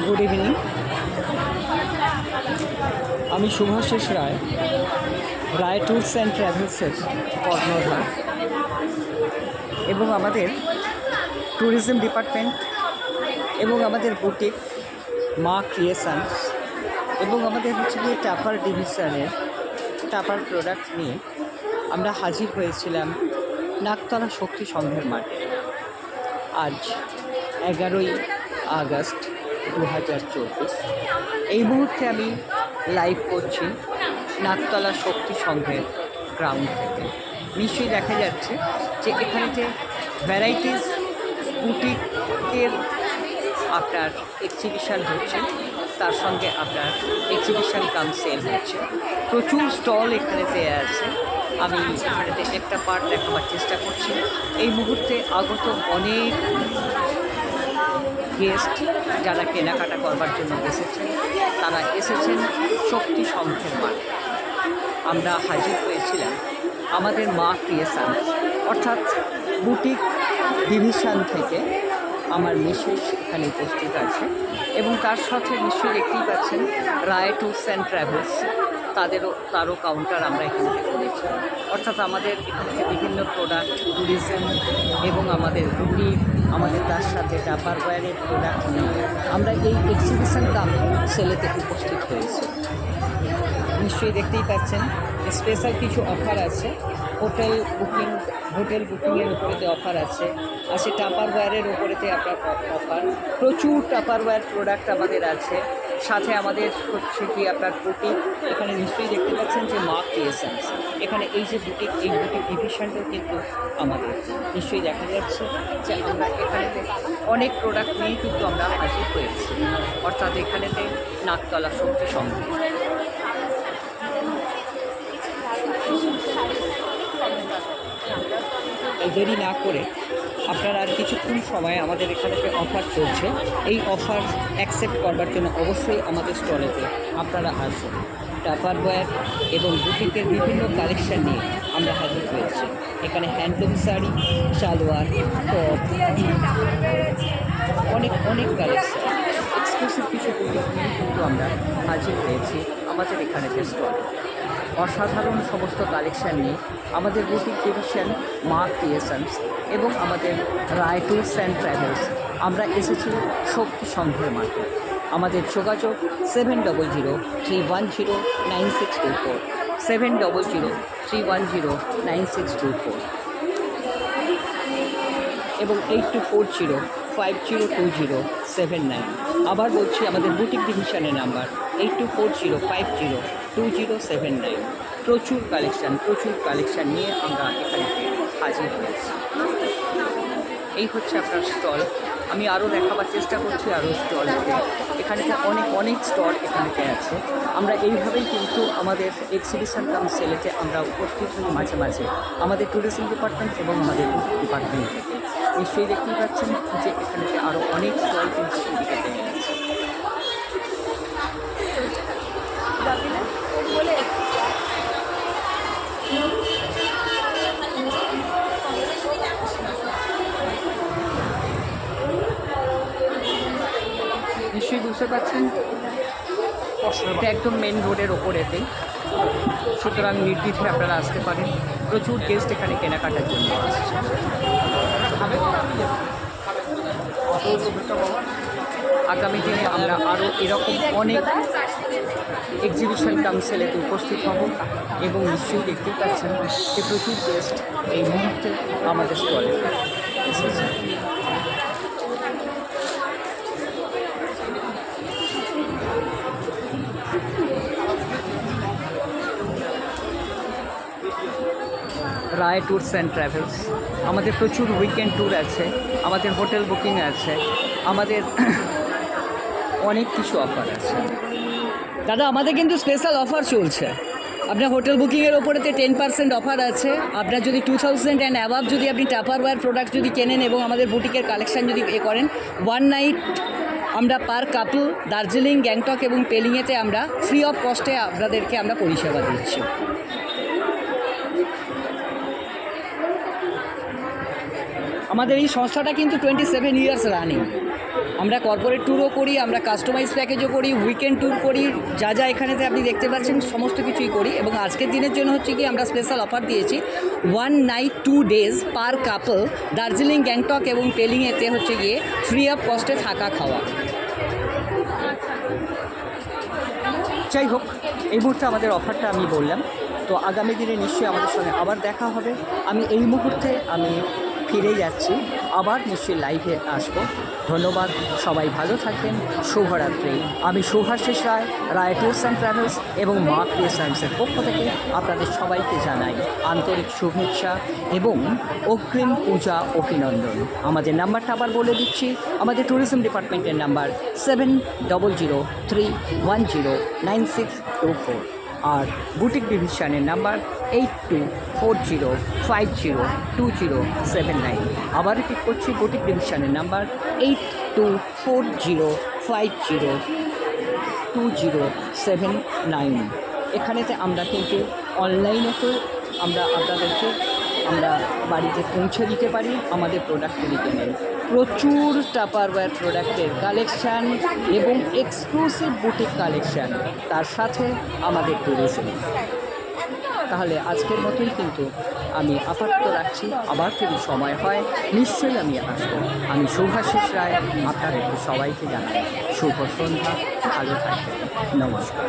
Good evening, আমি শুভাশিস রায়, রায় tours and ট্রাভেলসের কর্ণধার এবং আমাদের ট্যুরিজম ডিপার্টমেন্ট এবং আমাদের বুটিক মা ক্রিয়েশনস এবং আমাদের হচ্ছে গিয়ে টাপার ডিভিশনের টাপার প্রোডাক্ট নিয়ে আমরা হাজির হয়েছিলাম নাকতলা শক্তি সংঘের মাঠে। আজ 11ই আগস্ট 2024। এই মুহূর্তে আমি লাইভ করছি নাকতলা শক্তি সংঘের গ্রাউন্ড থেকে। নিশ্চয়ই দেখা যাচ্ছে যে এখানে যে ভ্যারাইটিস বুটিকের আপনার এক্সিবিশান হচ্ছে, তার সঙ্গে আপনার এক্সিবিশান কাম সেল হচ্ছে। প্রচুর স্টল এখানেতে আছে। আমি এখানেতে একটা পার্ট দেখাবার চেষ্টা করছি। এই মুহূর্তে আগত অনেক গেস্ট যারা কেনাকাটা করবার জন্য এসেছেন, তারা এসেছেন শক্তি সংঘের মাঠে। আমরা হাজির হয়েছিলাম আমাদের মা ক্রিয়েশন অর্থাৎ বুটিক ডিভিশন থেকে। আমার মিসেস এখানে উপস্থিত আছে এবং তার সাথে নিশ্চয়ই দেখতেই পাচ্ছেন রায় ট্যুরস অ্যান্ড ট্রাভেলস, তারও কাউন্টার আমরা এখানে করেছি। অর্থাৎ আমাদের এখানে বিভিন্ন প্রোডাক্ট ট্যুরিজম এবং আমাদের বুটিক, আমাদের তার সাথে টাপারওয়্যারের প্রোডাক্ট নিয়ে আমরা এই এক্সিবিশন কাম সেলেতে উপস্থিত হয়েছি। নিশ্চয়ই দেখতেই পাচ্ছেন স্পেশাল কিছু অফার আছে। হোটেল বুকিংয়ের উপরেতে অফার আছে, টাপারওয়্যারের উপরেতে আপনার অফার। প্রচুর টাপারওয়্যার প্রোডাক্ট আমাদের আছে। সাথে আমাদের হচ্ছে কি আপনার বুটিক, এখানে নিশ্চয়ই দেখতে পাচ্ছেন যে মা ক্রিয়েশনস। এখানে এই যে বুটিক, এই বুটিক ডিভিশনটাও কিন্তু আমাদের নিশ্চয়ই দেখা যাচ্ছে যে আমরা এখানেতে অনেক প্রোডাক্ট নিয়ে কিন্তু আমরা হাজির হয়েছি, অর্থাৎ এখানেতে নাকতলা শক্তি সংঘ। দেরি না করে আপনারা আর কিছুক্ষণ সময়, আমাদের এখানেতে অফার চলছে, এই অফার অ্যাকসেপ্ট করবার জন্য অবশ্যই আমাদের স্টলেতে আপনারা আসুন। টাপারওয়্যার এবং বুটিকের বিভিন্ন কালেকশান নিয়ে আমরা হাজির হয়েছি। এখানে হ্যান্ডলুম শাড়ি, সালোয়ার, টপ, অনেক কালেকশান, এক্সক্লুসিভ কিছু বুটিক নিয়ে কিন্তু আমরা হাজির হয়েছি আমাদের এখানেতে স্টলে। অসাধারণ সমস্ত কালেকশান নিয়ে আমাদের বুটিক ডিভিশন মা ক্রিয়েশনস এবং আমাদের রায় ট্যুরস অ্যান্ড ট্রাভেলস আমরা এসেছি শক্তি সংঘের মাঠে। আমাদের যোগাযোগ 7003109624, 7003109624 এবং 8240502079। আবার বলছি, আমাদের বুটিক ডিভিশনের নাম্বার 8240502079। প্রচুর কালেকশান নিয়ে আমরা এখানে হাজির হয়েছি। এই হচ্ছে আপনার স্টল। আমি আরও দেখাবার চেষ্টা করছি আরও স্টলতে। এখানেতে অনেক স্টল এখানেতে আছে। আমরা এইভাবেই কিন্তু আমাদের এক্সিবিশন কাম সেলেতে আমরা উপস্থিত হই মাঝে মাঝে আমাদের ট্যুরিজম ডিপার্টমেন্ট এবং আমাদের বুটিক ডিপার্টমেন্ট থেকে। নিশ্চয়ই দেখতেই পাচ্ছেন যে এখানেতে আরও অনেক স্টল কিন্তু এদিকে পেয়ে গেছে। নিশ্চয়ই বুঝতে পারছেন এটা একদম মেন রোডের ওপরেতেই, সুতরাং নির্দ্বিধায় আপনারা আসতে পারেন। প্রচুর গেস্ট এখানে কেনাকাটার জন্য আসছে। আগামী দিনে আমরা আরও এরকম অনেক এক্সিবিশন কাম সেলেতে উপস্থিত হব এবং নিশ্চয়ই দেখতেই পাচ্ছেন যে প্রচুর গেস্ট এই মুহূর্তে আমাদের স্টলে এসেছে। রায় ট্যুরস অ্যান্ড ট্রাভেলস, আমাদের প্রচুর উইকেন্ড ট্যুর আছে, আমাদের হোটেল বুকিং আছে, আমাদের অনেক কিছু অফার আছে। দাদা, আমাদের কিন্তু স্পেশাল অফার চলছে। আপনার হোটেল বুকিংয়ের ওপরেতে 10% অফার আছে। আপনার যদি 2000 অ্যান্ড অ্যাবাভ যদি আপনি টাপারওয়্যার প্রোডাক্ট যদি কেনেন এবং আমাদের বুটিকের কালেকশান যদি করেন, 1 নাইট আমরা পার কাপল দার্জিলিং, গ্যাংটক এবং পেলিংয়েতে আমরা ফ্রি অফ কস্টে আপনাদেরকে আমরা পরিষেবা দিচ্ছি। আমাদের এই সংস্থাটা কিন্তু 27 ইয়ার্স রানিং। আমরা কর্পোরেট ট্যুরও করি, আমরা কাস্টমাইজ প্যাকেজও করি, উইকেন্ড ট্যুর করি, যা যা এখানেতে আপনি দেখতে পাচ্ছেন সমস্ত কিছুই করি। এবং আজকের দিনের জন্য হচ্ছে কি আমরা স্পেশাল অফার দিয়েছি 1 নাইট 2 ডেজ পার কাপল দার্জিলিং, গ্যাংটক এবং পেলিংয়েতে হচ্ছে গিয়ে ফ্রি অফ কস্টে থাকা খাওয়া। যাই হোক, এই মুহূর্তে আমাদের অফারটা আমি বললাম, তো আগামী দিনে নিশ্চয়ই আমাদের সঙ্গে আবার দেখা হবে। আমি এই মুহূর্তে ফিরে যাচ্ছি, আবার নিশ্চয়ই লাইভে আসবো। ধন্যবাদ, সবাই ভালো থাকবেন, শুভরাত্রি। আমি শুভাশিস রায়, রায় ট্যুরস অ্যান্ড ট্রাভেলস এবং মা ক্রিয়েশনসের পক্ষ থেকে আপনাদের সবাইকে জানাই আন্তরিক শুভেচ্ছা এবং অগ্রিম পূজা অভিনন্দন। আমাদের নাম্বারটা আবার বলে দিচ্ছি, আমাদের ট্যুরিজম ডিপার্টমেন্টের নাম্বার 7003109624 আর বুটিক ডিভিশনের নাম্বার 8240502079। আবার রিপিট করছি, বুটিক ডিভিশনের নাম্বার 8240502079। এখানেতে আমরা কিন্তু অনলাইনেতে আমরা বাড়িতে পৌঁছে দিতে পারি আমাদের প্রোডাক্টের কিনে। প্রচুর টাপারওয়্যার প্রোডাক্টের কালেকশান এবং এক্সক্লুসিভ বুটিক কালেকশান, তার সাথে আমাদের ট্যুরিজম। তাহলে আজকের মতোই কিন্তু আমি আপাতত রাখছি, আবার যদি সময় হয় নিশ্চয়ই আমি আসবো। আমি শুভাশিস রায়, আপনাদেরকে সবাইকে জানাই শুভ সন্ধ্যা, ভালো থাকবেন, নমস্কার।